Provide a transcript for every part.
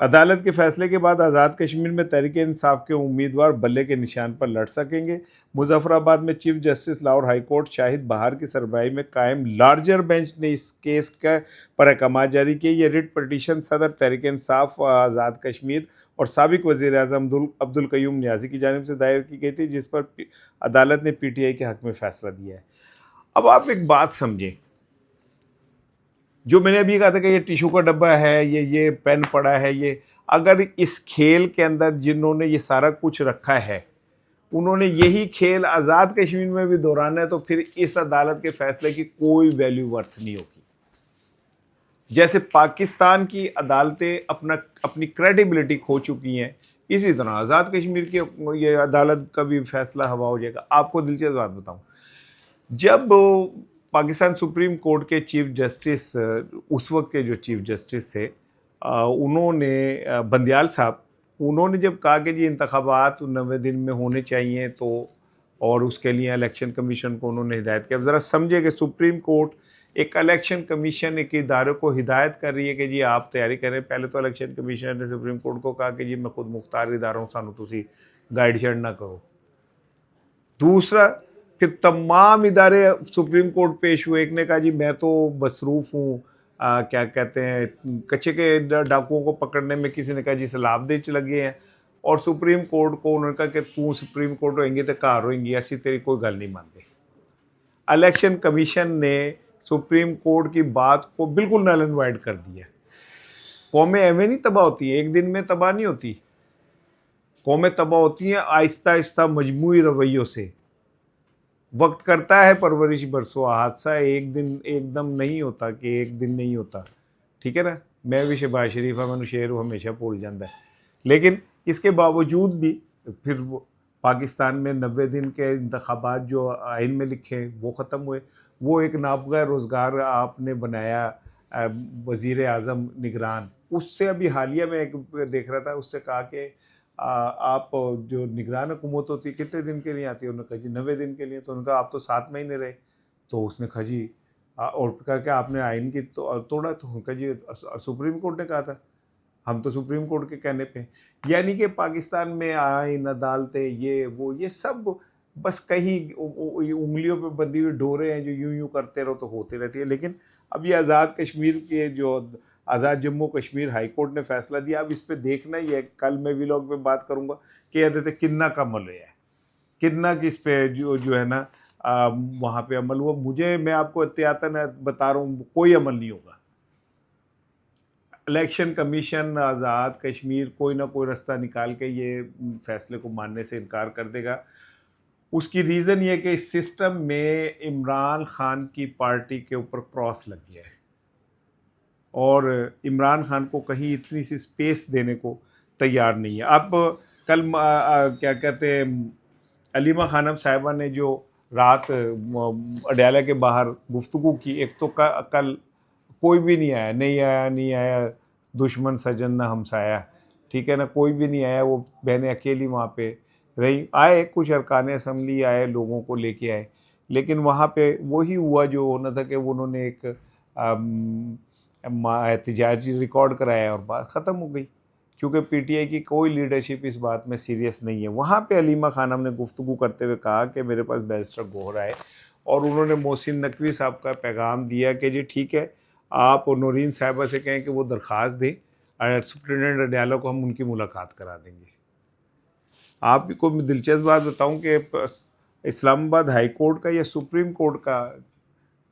عدالت کے فیصلے کے بعد آزاد کشمیر میں تحریک انصاف کے امیدوار بلے کے نشان پر لڑ سکیں گے۔ مظفر آباد میں chief justice Lahore high court Shahid Bahar کی سربراہی میں قائم لارجر بینچ نے اس کیس پر احکامات جاری کیے۔ یہ ریٹ پٹیشن صدر تحریک انصاف آزاد کشمیر اور سابق وزیر اعظم عبد القیوم نیازی کی جانب سے دائر کی گئی تھی، جس پر عدالت نے پی ٹی آئی کے حق میں فیصلہ دیا ہے۔ اب آپ ایک بات سمجھیں، جو میں نے ابھی کہا تھا کہ یہ ٹیشو کا ڈبہ ہے، یہ پین پڑا ہے، یہ اگر اس کھیل کے اندر جنہوں نے یہ سارا کچھ رکھا ہے انہوں نے یہی کھیل آزاد کشمیر میں بھی دہرانا ہے، تو پھر اس عدالت کے فیصلے کی کوئی ویلیو ورتھ نہیں ہوگی۔ جیسے پاکستان کی عدالتیں اپنی کریڈیبلٹی کھو چکی ہیں، اسی طرح آزاد کشمیر کی یہ عدالت کا بھی فیصلہ ہوا ہو جائے گا۔ آپ کو دلچسپ بات بتاؤں، جب پاکستان سپریم کورٹ کے چیف جسٹس، اس وقت کے جو چیف جسٹس تھے، انہوں نے بندیال صاحب، انہوں نے جب کہا کہ جی انتخابات 90 دن میں ہونے چاہیے، تو اور اس کے لیے الیکشن کمیشن کو انہوں نے ہدایت کیا۔ ذرا سمجھے کہ سپریم کورٹ ایک الیکشن کمیشن ایک ادارے کو ہدایت کر رہی ہے کہ جی آپ تیاری کریں۔ پہلے تو الیکشن کمیشن نے سپریم کورٹ کو کہا کہ جی میں خود مختار ادارہ ہوں، سانو تسی گائیڈ شیڈ نہ کرو۔ دوسرا کہ تمام ادارے سپریم کورٹ پیش ہوئے، ایک نے کہا جی میں تو مصروف ہوں کیا کہتے ہیں کچے کے ڈاکوؤں کو پکڑنے میں، کسی نے کہا جی سیلاب دے چ لگے ہیں، اور سپریم کورٹ کو انہوں نے کہا کہ تو سپریم کورٹ ہوئیں گے تو کار ہوئیں گی، ایسی تیری کوئی گل نہیں مانتے۔ الیکشن کمیشن نے سپریم کورٹ کی بات کو بالکل نل اینڈ وائڈ کر دیا۔ قومیں ایویں نہیں تباہ ہوتی ہیں، ایک دن میں تباہ نہیں ہوتی، قومیں تباہ ہوتی ہیں آہستہ آہستہ مجموعی رویوں سے۔ وقت کرتا ہے پرورش برسوں، حادثہ ایک دم نہیں ہوتا، کہ ایک دن نہیں ہوتا، ٹھیک ہے نا۔ میں بھی شہباز شریف ہے، میں شعر ہمیشہ بھول جاتا ہے، لیکن اس کے باوجود بھی پھر پاکستان میں 90 دن کے انتخابات جو آئین میں لکھے وہ ختم ہوئے۔ وہ ایک نابغہ روزگار آپ نے بنایا وزیر اعظم نگران، اس سے ابھی حالیہ میں ایک دیکھ رہا تھا، اس سے کہا کہ آپ جو نگران حکومت ہوتی ہے کتنے دن کے لیے آتی ہے؟ انہوں نے کہا جی 90 دن کے لیے۔ تو انہوں نے کہا آپ تو 7 مہینے رہے۔ تو اس نے کہا جی اور کہا کہ آپ نے آئین کی توڑا؟ تو کہا جی سپریم کورٹ نے کہا تھا، ہم تو سپریم کورٹ کے کہنے پہ۔ یعنی کہ پاکستان میں آئین، عدالتیں، یہ سب بس کہیں انگلیوں پہ بندھی ہوئی ڈورے ہیں جو یوں کرتے رہو تو ہوتے رہتی ہے۔ لیکن اب یہ آزاد کشمیر کے جو آزاد جموں کشمیر ہائی کورٹ نے فیصلہ دیا، اب اس پہ دیکھنا ہی ہے، کل میں ویلاگ پہ بات کروں گا کہ یہ دیتے کتنا کا عمل ہوا ہے، کتنا کس پہ جو ہے نا وہاں پہ عمل ہوا۔ میں آپ کو احتیاطاً بتا رہا ہوں کوئی عمل نہیں ہوگا۔ الیکشن کمیشن آزاد کشمیر کوئی نہ کوئی رستہ نکال کے یہ فیصلے کو ماننے سے انکار کر دے گا۔ اس کی ریزن یہ کہ اس سسٹم میں عمران خان کی پارٹی کے اوپر کراس لگ گیا ہے، اور عمران خان کو کہیں اتنی سی سپیس دینے کو تیار نہیں ہے۔ اب کل کیا کہتے ہیں علیمہ خانم صاحبہ نے جو رات اڈیالہ کے باہر گفتگو کی، ایک تو کل کوئی بھی نہیں آیا دشمن سجن نہ ہمسایا، ٹھیک ہے نا، کوئی بھی نہیں آیا، وہ بہنیں اکیلی وہاں پہ رہی۔ آئے کچھ ارکان اسمبلی آئے، لوگوں کو لے کے آئے، لیکن وہاں پہ وہی ہوا جو ہونا تھا کہ انہوں نے ایک احتجاجی ریکارڈ کرایا اور بات ختم ہو گئی، کیونکہ پی ٹی آئی کی کوئی لیڈرشپ اس بات میں سیریس نہیں ہے۔ وہاں پہ علیمہ خانم نے گفتگو کرتے ہوئے کہا کہ میرے پاس بیرسٹر گوہر آئے، اور انہوں نے محسن نقوی صاحب کا پیغام دیا کہ جی ٹھیک ہے، آپ نورین صاحبہ سے کہیں کہ وہ درخواست دیں، سپرنٹینڈنٹ اڈیالہ کو ہم ان کی ملاقات کرا دیں گے۔ آپ کو میں دلچسپ بات بتاؤں کہ اسلام آباد ہائی کورٹ کا یا سپریم کورٹ کا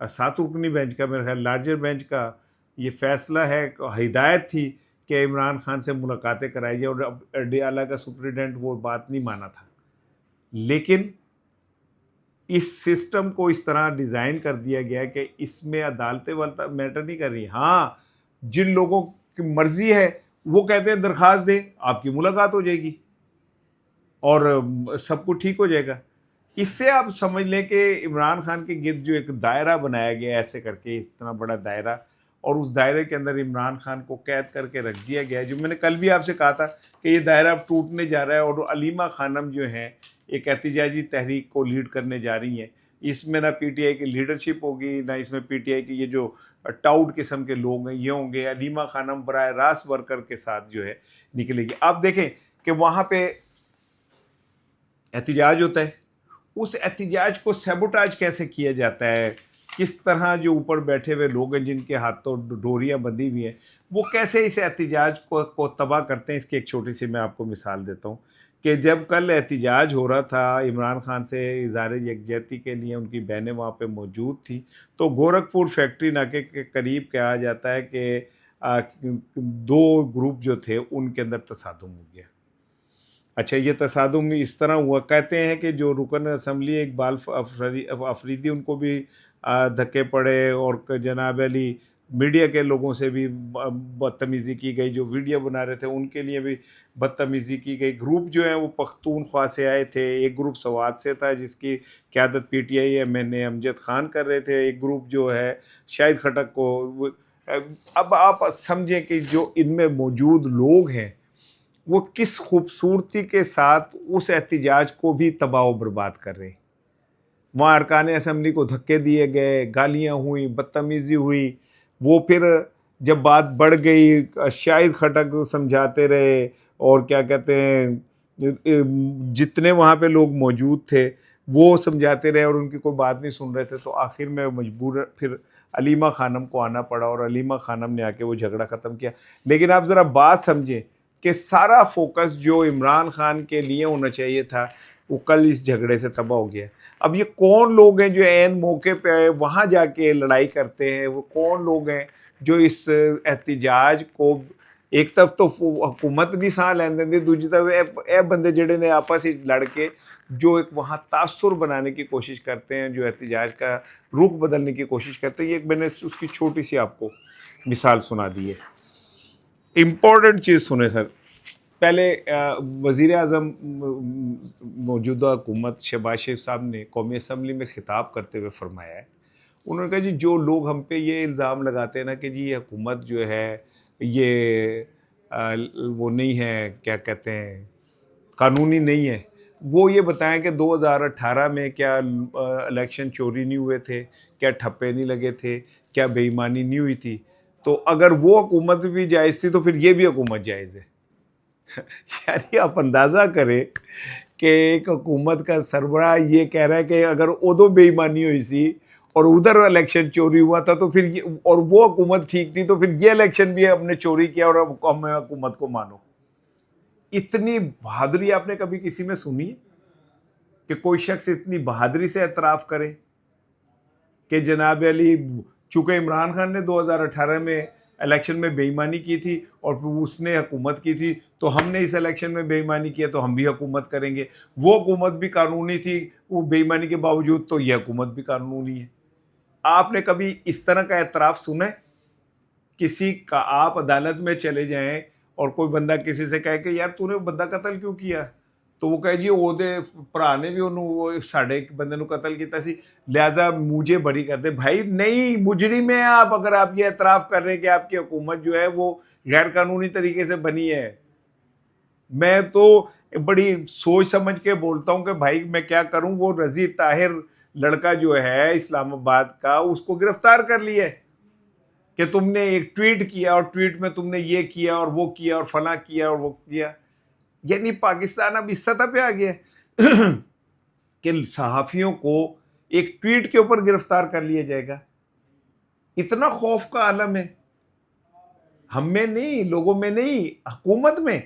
7 رکنی بینچ کا، میرے خیال لارجر بینچ کا یہ فیصلہ ہے، ہدایت تھی کہ عمران خان سے ملاقاتیں کرائی جائیں، اور اڈیالہ کا سپرنٹینڈنٹ وہ بات نہیں مانا تھا۔ لیکن اس سسٹم کو اس طرح ڈیزائن کر دیا گیا کہ اس میں عدالتیں میٹر نہیں کر رہی۔ ہاں، جن لوگوں کی مرضی ہے وہ کہتے ہیں درخواست دیں، آپ کی ملاقات ہو جائے گی اور سب کچھ ٹھیک ہو جائے گا۔ اس سے آپ سمجھ لیں کہ عمران خان کے گرد جو ایک دائرہ بنایا گیا ایسے کر کے، اتنا بڑا دائرہ، اور اس دائرے کے اندر عمران خان کو قید کر کے رکھ دیا گیا ہے، جو میں نے کل بھی آپ سے کہا تھا کہ یہ دائرہ اب ٹوٹنے جا رہا ہے، اور علیمہ خانم جو ہیں ایک احتجاجی تحریک کو لیڈ کرنے جا رہی ہیں، اس میں نہ پی ٹی آئی کی لیڈرشپ ہوگی، نہ اس میں پی ٹی آئی کی یہ جو ٹاؤٹ قسم کے لوگ ہیں یہ ہوں گے. علیمہ خانم براہ راست ورکر کے ساتھ جو ہے نکلے گی. آپ دیکھیں کہ وہاں پہ احتجاج ہوتا ہے، اس احتجاج کو سیبوٹاج کیسے کیا جاتا ہے، کس طرح جو اوپر بیٹھے ہوئے لوگ ہیں جن کے ہاتھوں ڈوریاں بندھی ہوئی ہیں وہ کیسے اس احتجاج کو تباہ کرتے ہیں. اس کی ایک چھوٹی سی میں آپ کو مثال دیتا ہوں کہ جب کل احتجاج ہو رہا تھا عمران خان سے اظہار یکجہتی کے لیے، ان کی بہنیں وہاں پہ موجود تھیں، تو گورکھپور فیکٹری ناکے کے قریب کہا جاتا ہے کہ دو گروپ جو تھے ان کے اندر تصادم ہو گیا. اچھا، یہ تصادم اس طرح ہوا، کہتے ہیں کہ جو رکن اسمبلی اقبال افریدی ان کو بھی دھکے پڑے، اور جناب علی میڈیا کے لوگوں سے بھی بدتمیزی کی گئی، جو ویڈیو بنا رہے تھے ان کے لیے بھی بدتمیزی کی گئی. گروپ جو ہیں وہ پختونخوا سے آئے تھے، ایک گروپ سوات سے تھا جس کی قیادت P T I M N A Amjad Khan کر رہے تھے، ایک گروپ جو ہے شاہد خٹک کو. اب آپ سمجھیں کہ جو ان میں موجود لوگ ہیں وہ کس خوبصورتی کے ساتھ اس احتجاج کو بھی تباہ و برباد کر رہے ہیں. وہاں ارکان اسمبلی کو دھکے دیے گئے، گالیاں ہوئیں، بدتمیزی ہوئی. وہ پھر جب بات بڑھ گئی شاہد خٹک سمجھاتے رہے، اور کیا کہتے ہیں جتنے وہاں پہ لوگ موجود تھے وہ سمجھاتے رہے اور ان کی کوئی بات نہیں سن رہے تھے. تو آخر میں مجبور پھر علیمہ خانم کو آنا پڑا، اور علیمہ خانم نے آ کے وہ جھگڑا ختم کیا. لیکن آپ ذرا بات سمجھیں کہ سارا فوکس جو عمران خان کے لیے ہونا چاہیے تھا وہ کل اس جھگڑے سے تباہ ہو گیا. اب یہ کون لوگ ہیں جو عین موقع پہ وہاں جا کے لڑائی کرتے ہیں؟ وہ کون لوگ ہیں جو اس احتجاج کو ایک طرف تو حکومت نہیں ساہ لین دیں، دوسری طرف اے بندے جڑے نے آپس ہی لڑ کے جو ایک وہاں تاثر بنانے کی کوشش کرتے ہیں، جو احتجاج کا رخ بدلنے کی کوشش کرتے ہیں. یہ میں نے اس کی چھوٹی سی آپ کو مثال سنا دی ہے. امپورٹنٹ چیز سنیں سر. پہلے وزیر اعظم موجودہ حکومت شہباز شریف صاحب نے قومی اسمبلی میں خطاب کرتے ہوئے فرمایا ہے، انہوں نے کہا جی جو لوگ ہم پہ یہ الزام لگاتے ہیں نا کہ جی یہ حکومت جو ہے یہ وہ نہیں ہے، کیا کہتے ہیں، قانونی نہیں ہے، وہ یہ بتائیں کہ 2018 میں کیا الیکشن چوری نہیں ہوئے تھے، کیا ٹھپے نہیں لگے تھے، کیا بے ایمانی نہیں ہوئی تھی. تو اگر وہ حکومت بھی جائز تھی تو پھر یہ بھی حکومت جائز ہے. یعنی آپ اندازہ کریں کہ ایک حکومت کا سربراہ یہ کہہ رہا ہے کہ اگر ادو بے ایمانی ہوئی سی اور ادھر الیکشن چوری ہوا تھا تو پھر اور وہ حکومت ٹھیک تھی تو پھر یہ الیکشن بھی ہم نے چوری کیا اور ہم حکومت کو مانو. اتنی بہادری آپ نے کبھی کسی میں سنی ہے کہ کوئی شخص اتنی بہادری سے اعتراف کرے کہ جناب علی چونکہ عمران خان نے 2018 میں الیکشن میں بے ایمانی کی تھی اور پھر اس نے حکومت کی تھی تو ہم نے اس الیکشن میں بے ایمانی کیا تو ہم بھی حکومت کریں گے. وہ حکومت بھی قانونی تھی وہ بے ایمانی کے باوجود، تو یہ حکومت بھی قانونی ہے. آپ نے کبھی اس طرح کا اعتراف سنا ہے کسی کا؟ آپ عدالت میں چلے جائیں اور کوئی بندہ کسی سے کہے کہ یار تو نے بندہ قتل کیوں کیا، تو وہ کہے جی اودے بھرا نے بھی انہوں وہ ساڑھے ایک بندے نو قتل کیتا سی لہٰذا مجھے بری کر دے. بھائی نہیں، مجرم ہیں آپ اگر آپ یہ اعتراف کر رہے ہیں کہ آپ کی حکومت جو ہے وہ غیر قانونی طریقے سے بنی ہے. میں تو بڑی سوچ سمجھ کے بولتا ہوں کہ بھائی میں کیا کروں. وہ رضی طاہر لڑکا جو ہے اسلام آباد کا، اس کو گرفتار کر لیا ہے کہ تم نے ایک ٹویٹ کیا اور ٹویٹ میں تم نے یہ کیا اور وہ کیا اور فلاں کیا اور وہ کیا. یعنی پاکستان اب اس سطح پہ آ گیا کہ صحافیوں کو ایک ٹویٹ کے اوپر گرفتار کر لیا جائے گا. اتنا خوف کا عالم ہے ہم میں نہیں، لوگوں میں نہیں، حکومت میں،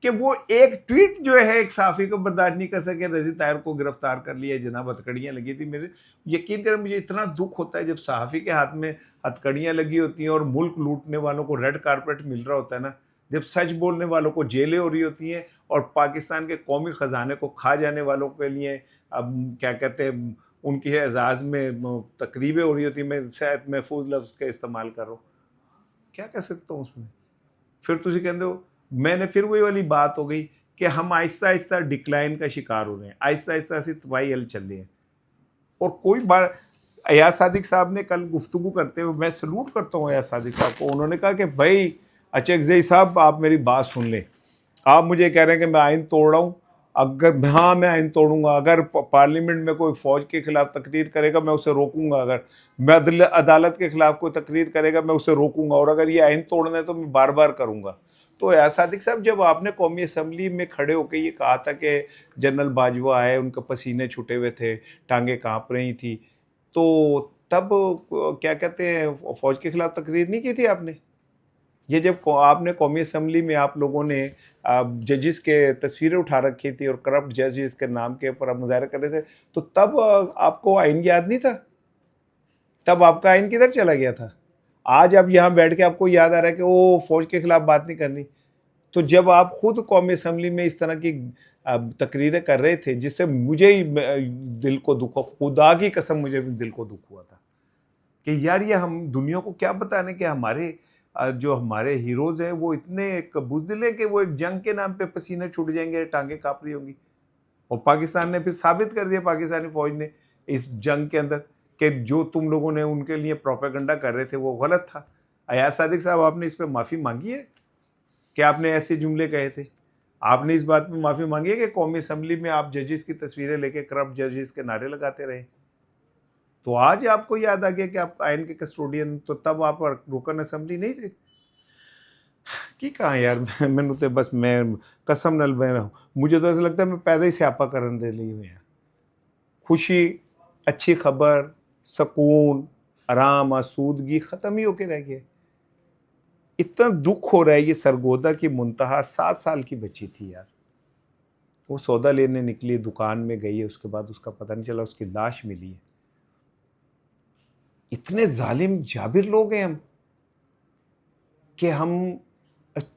کہ وہ ایک ٹویٹ جو ہے ایک صحافی کو برداشت نہیں کر سکے. رضی طاہر کو گرفتار کر لیا، جناب ہتھکڑیاں لگی تھی. میرے یقین کریں مجھے اتنا دکھ ہوتا ہے جب صحافی کے ہاتھ میں ہتھکڑیاں لگی ہوتی ہیں اور ملک لوٹنے والوں کو ریڈ کارپیٹ مل رہا ہوتا ہے نا، جب سچ بولنے والوں کو جیلیں ہو رہی ہوتی ہیں اور پاکستان کے قومی خزانے کو کھا جانے والوں کے لیے اب کیا کہتے ہیں ان کے اعزاز میں تقریبیں ہو رہی ہوتی ہیں. میں شاید محفوظ لفظ کا استعمال کر رہا ہوں، کیا کہہ سکتا ہوں اس میں. پھر تجھے کہتے ہو میں نے پھر وہی والی بات ہو گئی کہ ہم آہستہ آہستہ ڈکلائن کا شکار ہو رہے ہیں، آہستہ آہستہ سے تباہی حل چل رہے ہیں. اور کوئی بار ایاز صادق صاحب نے کل گفتگو کرتے ہوئے، میں سلوٹ کرتا ہوں ایاز صادق صاحب کو، انہوں نے کہا کہ بھائی اچھا زئی صاحب آپ میری بات سن لیں. آپ مجھے کہہ رہے ہیں کہ میں آئین توڑ رہا ہوں، اگر ہاں میں آئین توڑوں گا، اگر پارلیمنٹ میں کوئی فوج کے خلاف تقریر کرے گا میں اسے روکوں گا، اگر میں عدالت کے خلاف کوئی تقریر کرے گا میں اسے روکوں گا، اور اگر یہ آئین توڑنا ہے تو میں بار بار کروں گا۔ تو صادق صاحب، جب آپ نے قومی اسمبلی میں کھڑے ہو کے یہ کہا تھا کہ جنرل باجوہ آئے، ان کے پسینے چھٹے ہوئے تھے، ٹانگیں کانپ رہی تھی، تو تب کیا کہتے ہیں فوج کے خلاف تقریر نہیں کی تھی آپ نے؟ یہ جب آپ نے قومی اسمبلی میں آپ لوگوں نے ججز کے تصویریں اٹھا رکھی تھی اور کرپٹ ججز کے نام کے اوپر آپ مظاہرہ کر رہے تھے، تو تب آپ کو آئین یاد نہیں تھا؟ تب آپ کا آئین کدھر چلا گیا تھا؟ آج اب یہاں بیٹھ کے آپ کو یاد آ رہا ہے کہ وہ فوج کے خلاف بات نہیں کرنی؟ تو جب آپ خود قومی اسمبلی میں اس طرح کی تقریریں کر رہے تھے، جس سے مجھے ہی دل کو دکھ، خدا کی قسم مجھے بھی دل کو دکھ ہوا تھا کہ یار یہ ہم دنیا کو کیا بتانے کہ ہمارے جو ہمارے ہیروز ہیں وہ اتنے بزدل ہیں کہ وہ ایک جنگ کے نام پہ پسینے چھوٹ جائیں گے، ٹانگیں کانپ رہی ہوں گی۔ اور پاکستان نے پھر ثابت کر دیا، پاکستانی فوج نے اس جنگ کے اندر، کہ جو تم لوگوں نے ان کے لیے پروپیگنڈا کر رہے تھے وہ غلط تھا۔ ایاز صادق صاحب، آپ نے اس پہ معافی مانگی ہے کہ آپ نے ایسے جملے کہے تھے؟ آپ نے اس بات پہ معافی مانگی ہے کہ قومی اسمبلی میں آپ ججز کی تصویریں لے کے کرپٹ ججز کے نعرے لگاتے رہے؟ تو آج آپ کو یاد آ گیا کہ آپ آئین کے کسٹوڈین، تو تب آپ رکن اسمبلی نہیں تھے؟ کی کہاں یار، میں تے بس میں قسم نال میں مجھے تو ایسا لگتا ہے میں پیدا ہی سیاپا کرن دے لیے ہوئے ہیں۔ خوشی، اچھی خبر، سکون، آرام، آسودگی ختم ہی ہو کے رہ گیا۔ اتنا دکھ ہو رہا ہے۔ یہ سرگودا کی منتہا 7 سال کی بچی تھی یار، وہ سودا لینے نکلی، دکان میں گئی ہے، اس کے بعد اس کا پتہ نہیں چلا، اس کی لاش ملی ہے۔ اتنے ظالم جابر لوگ ہیں ہم کہ ہم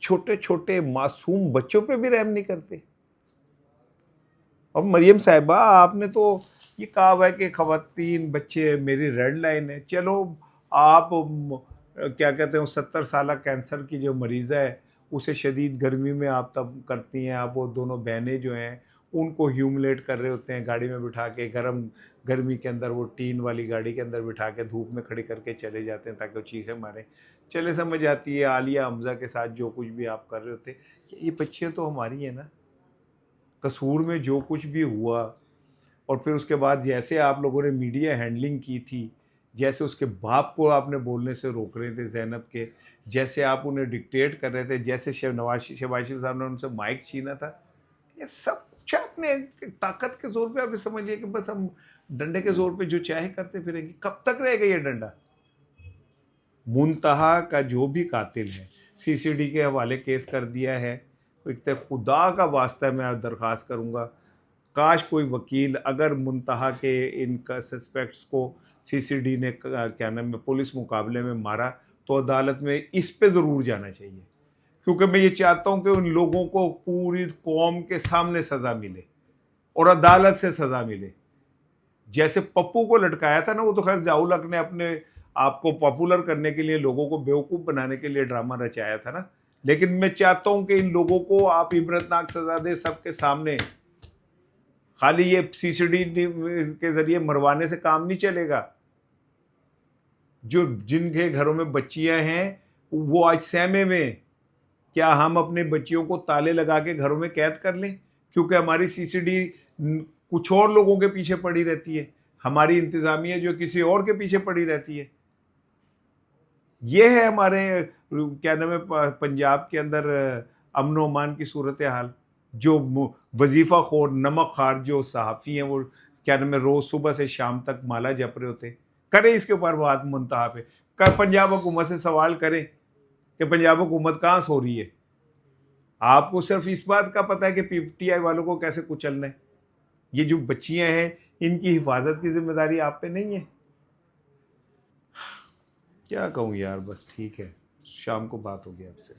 چھوٹے چھوٹے معصوم بچوں پہ بھی رحم نہیں کرتے۔ اور مریم صاحبہ، آپ نے تو یہ کہا ہوا ہے کہ خواتین بچے میری ریڈ لائن ہے۔ چلو، آپ کیا کہتے ہیں 70 سالہ کینسر کی جو مریضہ ہے اسے شدید گرمی میں آپ تب کرتی ہیں، آپ وہ دونوں بہنیں جو ہیں ان کو ہیوملیٹ کر رہے ہوتے ہیں گاڑی میں بٹھا کے، گرمی کے اندر وہ ٹین والی گاڑی کے اندر بٹھا کے دھوپ میں کھڑی کر کے چلے جاتے ہیں تاکہ وہ چیخیں ماریں۔ چلے سمجھ آتی ہے عالیہ حمزہ کے ساتھ جو کچھ بھی آپ کر رہے ہوتے، یہ بچیاں تو ہماری ہیں نا۔ قصور میں جو کچھ بھی ہوا، اور پھر اس کے بعد جیسے آپ لوگوں نے میڈیا ہینڈلنگ کی تھی، جیسے اس کے باپ کو آپ نے بولنے سے روک رہے تھے زینب کے، جیسے آپ انہیں ڈکٹیٹ کر رہے تھے، جیسے شہباز شریف صاحب نے ان سے مائک چھینا تھا، یہ سب کچھ اپنے طاقت کے زور پہ آپ سمجھیے کہ بس ہم ڈنڈے کے زور پہ جو چاہے کرتے پھریں گے۔ کب تک رہے گا یہ ڈنڈا؟ منتہا کا جو بھی قاتل ہے CCD کے حوالے کیس کر دیا ہے۔ خدا کا واسطہ میں درخواست کروں گا، کاش کوئی وکیل اگر منتہا کے ان کا سسپیکٹس کو CCD نے کیا نام ہے پولیس مقابلے میں مارا تو عدالت میں اس پہ ضرور جانا چاہیے، کیونکہ میں یہ چاہتا ہوں کہ ان لوگوں کو پوری قوم کے سامنے سزا ملے اور عدالت سے سزا ملے۔ جیسے پپو کو لٹکایا تھا نا، وہ تو خیر ضیاء الحق نے اپنے آپ کو پاپولر کرنے کے لیے، لوگوں کو بیوقوف بنانے کے لیے ڈرامہ رچایا تھا نا، لیکن میں چاہتا ہوں کہ ان لوگوں کو آپ عبرتناک سزا دے سب کے سامنے۔ خالی یہ CCD کے ذریعے مروانے سے کام نہیں چلے گا۔ جن کے گھروں میں بچیاں ہیں وہ آج سہمے میں، کیا ہم اپنے بچیوں کو تالے لگا کے گھروں میں قید کر لیں کیونکہ ہماری CCD کچھ اور لوگوں کے پیچھے پڑی رہتی ہے، ہماری انتظامیہ جو کسی اور کے پیچھے پڑی رہتی ہے؟ یہ ہے ہمارے کیا نام ہے پنجاب کے اندر امن و امان کی صورتحال۔ جو وظیفہ خور نمک خار جو صحافی ہیں وہ کیا نام ہے روز صبح سے شام تک مالا جپ رہے ہوتے، کریں اس کے اوپر بات منتہا پہ، پنجاب حکومت سے سوال کریں کہ پنجاب حکومت کہاں سو رہی ہے؟ آپ کو صرف اس بات کا پتہ ہے کہ PTI والوں کو کیسے کچلنا ہے۔ یہ جو بچیاں ہیں ان کی حفاظت کی ذمہ داری آپ پہ نہیں ہے؟ کیا کہوں یار، بس ٹھیک ہے، شام کو بات ہوگی آپ سے۔